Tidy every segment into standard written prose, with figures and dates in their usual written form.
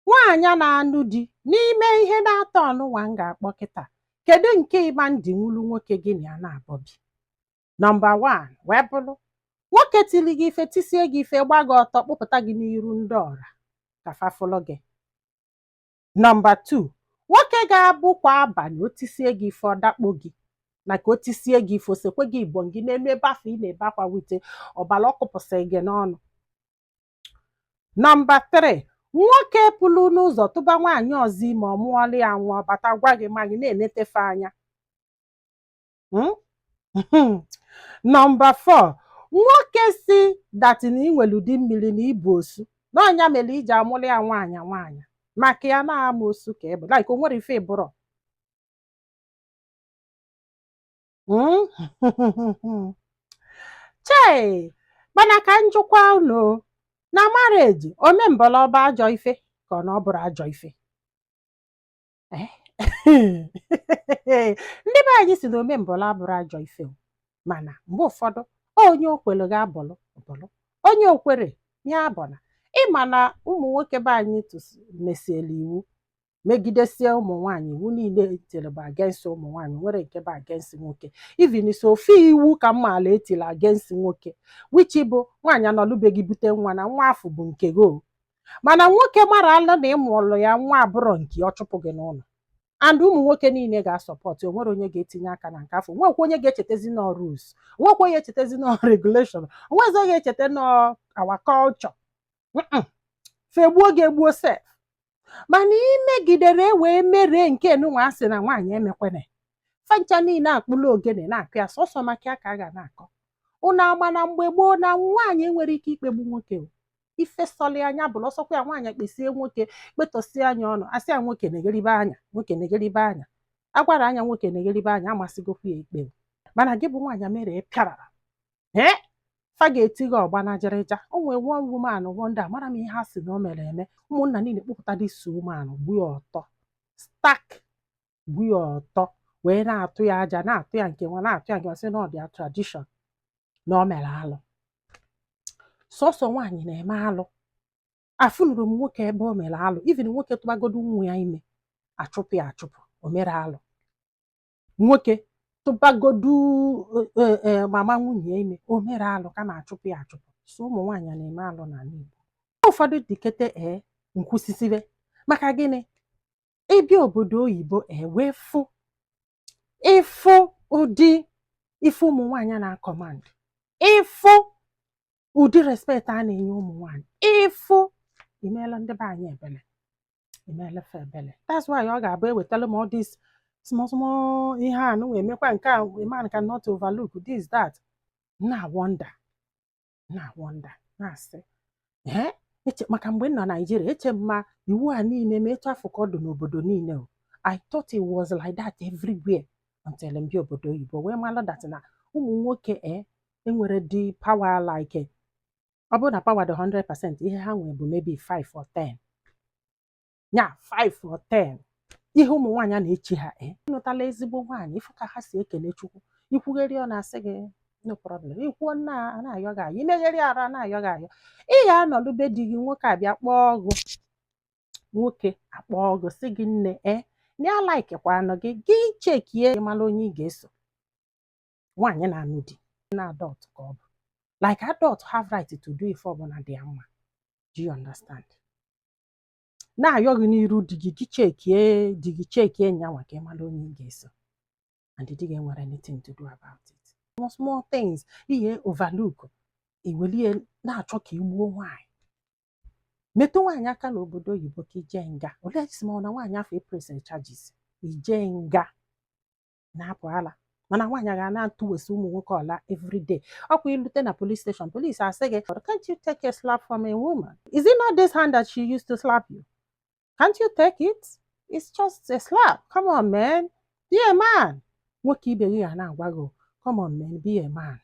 nwaanyị na-anụ di n'ime ihe na-atọ ọnụnwa m ga-akpọ kịta. Kedu nke ịma ndị nwulu nwoke gị na ya na-abọbi? Nọmba 1 wee bụrụ nwoke tiri gị ife, tisie gị ife, gba gị ọtọ, kpụpụta gị n'iru ndị ọra ka fafụlụ gị. Nọmba 2 nwoke ga-abụ kwa abalị o tisie gị ife, ọ dakpo gị na ka o tisie gị ife, osekwe gị igbo gị n'elu ebe afọ ị na-ebe akwa wite ọbara ọkụpụsị gị n'ọnụ. Nọmba 3 nwoke pụrụ n'ụzọ tụba nwaanyị ọzọ ime, ọ mụọla ya nwa, ọbata gwa gị ma gị na-enetefe anya. Nọmba 4 nwoke si datin inwelu di mmiri na ibu osu na ọnya mere iji amụrụ ya nwaanyị maka ya na-ama osu ka ebe like o nwere ife ịbụrọ. Chee, mana ka njụkwa unu na marriage omembọla ọba ajọ ife ka ọ na ọ bụrụ ajọ ife? Ndị be anyị si na omembọla abụrụ ajọ ife, mana mgbe ụfọdụ onye okwere ga-abọlụ ọbọlụ, onye okwere ya abọna. Ịma na ụmụ nwoke be anyị mesiela iwu megidesie ụmụ nwaanyị, iwu niile etiri bụ against ụmụ nwaanyị, nwere nke bụ against nwoke. Even so ofe iwu ka mmaala etiri against nwoke, which bụ nwaanyị anọlụbeghị bute nwa na nwa afọ bụ nke gị, mana nwoke mara alụ na ịmụọlụ ya nwa abụrọ nke ọ chụpụ gị n'ụlọ, and ụmụ nwoke niile ga-asọpọtụ. O nwere onye ga-etinye aka na nke afọ, nwekwa onye ga-echetezi nọ rules, nwekwa onye echetezi nọ regulation, onwezi onye echeta nọ our culture. Fegbuo gị egbuo sef. Mana imegidere wee mere nke nụnwa asị na nwaanyị emekwene, fancha niile akpụla ogene na-akụ ya sọsọ maka ya ka a ga na-akọ. Unu ama na mgbe gboo na nwaanyị nwere ike ikpegbu nwoke, ife sọlị anya bụ lọsọkwa ya nwaanyị kpesie nwoke, kpetosie anya ọnụ, asị ya nwoke na-egheribe anya, nwoke na-egheribe anya, agwara anya nwoke na-egheribe anya, amasịgokwu ya ikpe. Mana gị bụ nwaanyị mere pịarara, fa ga-eti gị ọgba na jerịja. O nwere one woman wonder, mara m ihe ha si na o mere eme, ụmụnna niile kpụpụta dị so woman gbu ya ọtọ, stak gbu ya ọtọ, wee na-atụ ya aja, na-atụ ya nke nwa, na-atụ ya nke nwa, sị na ọ dị tradition na o mere alụ. Sọsọ nwaanyị na-eme alụ. Afụnụrụ m nwoke ebe o mere alụ, even nwoke tụbagodu nwa ya ime, achụpụ ya achụpụ, o mere alụ. Nwoke tụbagodu mama nwunye ya ime, o mere alụ kama achụpụ ya achụpụ. So ụmụ nwaanyị na-eme alụ n'ala Igbo. Ụfọdụ dịkete nkwụsịsịbe maka gịnị? Ịbịa obodo oyibo wee ịfụ ụdị ife ụmụ nwaanyị na-akọmand, ịfụ ụdị respect a na-enye ụmụ nwaanyị, ịfụ imeela ndị be anyị ebele, imeela fe ebele. That's why ọ ga-abụ ewetala m all this small ihe a nụ emekwa nke a, a man cannot overlook this that. Na wonder na-asị maka mgbe m nọ Nigeria, eche mma iwu a niile ma etu afọ ka ọ dị n'obodo niile. I thought it was like that everywhere until mbịa obodo oyibo wee mara that na ụmụ nwoke enwere dị power like ọ bụrụ na power dị 100%, ihe ha nwere bụ maybe 5 or 10. Ya 5 or 10 ihe ụmụ nwaanyị na-echi ha ịnụtala ezigbo nwaanyị, ịfụ ka ha si ekele Chukwu, ikwugheri ọ na-asị gị no problem, ikwuo nna na-ayọ gị ayọ, imegheri ara na-ayọ gị ayọ. Ị ga-anọlube di gị, nwoke abịa kpọọ ọgụ, nwoke akpọọ ọgụ sị gị nne na ya laikikwanụ gị, gị chekie mara onye ị ga-eso. Nwaanyị na-anụ di na adult ka ọ bụ like adult have right to do ife ọbụla dị ya mma. Do you understand? Na-ayọ gị n'iru di gị, gị chekie di gị, chekie nyanwa ka ị mara onye ị ga-eso, and di gị nwere anything to do about it. Small things ihe overlook, iwelie na-achọ ka igbuo nwaanyị. Metụ nwaanyị aka n'obodo oyibo ka ijee nga, olee si ma na nwaanyị afọ epresịrị charges, ijee nga na-apụ ala. Mana nwaanyị ga na-atụwesi ụmụ nwoke ọla everyday. Ọkwa ilute na police station, police asị gị, can't you take a slap from a woman? Is it not this hand that she used to slap you? Can't you take it? It's just a slap. Come on, man. Be a man. Nwoke ibe gị ga na-agwa gị, come on, man, be a man.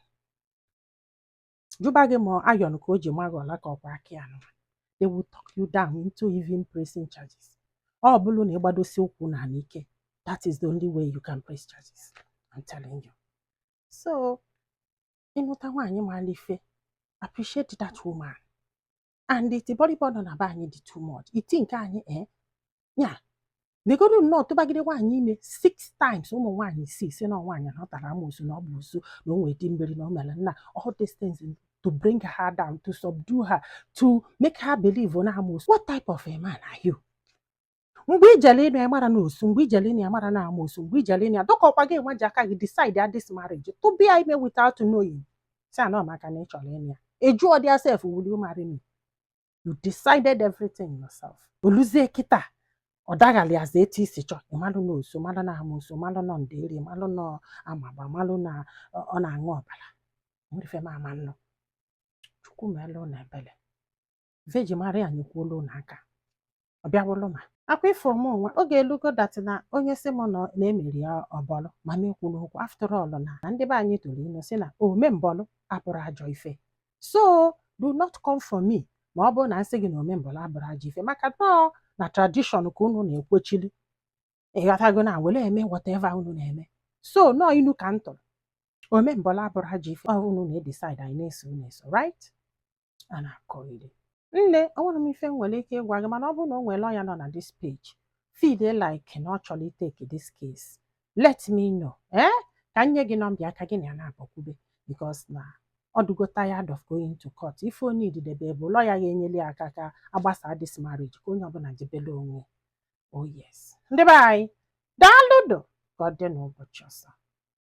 Jụba gị ma ayọn ka o ji ma gị ọla ka ọkwa aka ya nọ. They will talk you down into even pressing charges. Ọ bụrụ na ịgbadosi ụkwụ na n'ike, that is the only way you can press charges. I'm telling you. So, ịnụta nwaanyị mara ife, appreciate that woman and itibọrịbọ nọ na be anyị dị too much. Iti nke anyị nya legodu nnọọ tụbagide nwaanyị ime 6 times ụmụ nwaanyị 6 na nwaanyị na ọ tara amoosu na ọ bụ osu na o nwee di mmiri na o mere nna, all these things to bring her down, to subdue her, to make her believe na amoosu. What type of a man are you? Mgbe ijele ịnụ ya mara na osu, mgbe ijele ịnụ ya mara na amoosu, mgbe ijele ịnụ ya dọkọkwa gị nwa ji aka gị decide ya this marriage tụbịa ime without knowing. Say anọ maka na ị chọrọ ịnụ ya. Ejuọ dị yourself, will you marry me? You decided everything yourself. Oluzie kịta ọ daghali aza etu isi chọọ, ịmalụ na osu, malụ na amoosu, malụ na nderi, malụ na amagba, malụ na ọ na-aṅụ ọbara. Nwere ife ma ama nnụ. Chukwu meelụ na ebele. Virgin Maria nyekwuola unu aka. Ọ bịawụlụ ma akwa ifo m onwe oge elugo dat na onye si m na-emeri ya ọbọlụ ma na-ekwu n'okwu after all na ndị be anyị tụrụ inu si na ome mbọlụ abụrụ ajọ ife. So do not come for me ma ọ bụrụ na nsị gị na ome mbọlụ abụrụ ajọ ife, maka nọọ na tradition ka unu na-ekwechili ịghọtago na wele eme whatever unu na-eme. So nọọ inu ka m tụrụ ome mbọlụ abụrụ ajọ ife, ọ unu na-edecide anyị na-eso unu eso, right? A na-akọ ire. Nne, ọ nwere m ife nwere ike ịgwa gị, mana ọ bụrụ na o nwere lawyer nọ na this page feel like na ọ chọrọ itake this case, let me know ka nye gị nọmba aka gị na ya na-abọkwube, because na ọ dụgo tired of going to court. Ife onye ididebe bụ lawyer ga-enyeli ya aka ka agbasa this marriage ka onye ọbụla jebele onwe. Oh yes, ndị be anyị daalụdụ ka ọ dị n'ụbọchị ọzọ.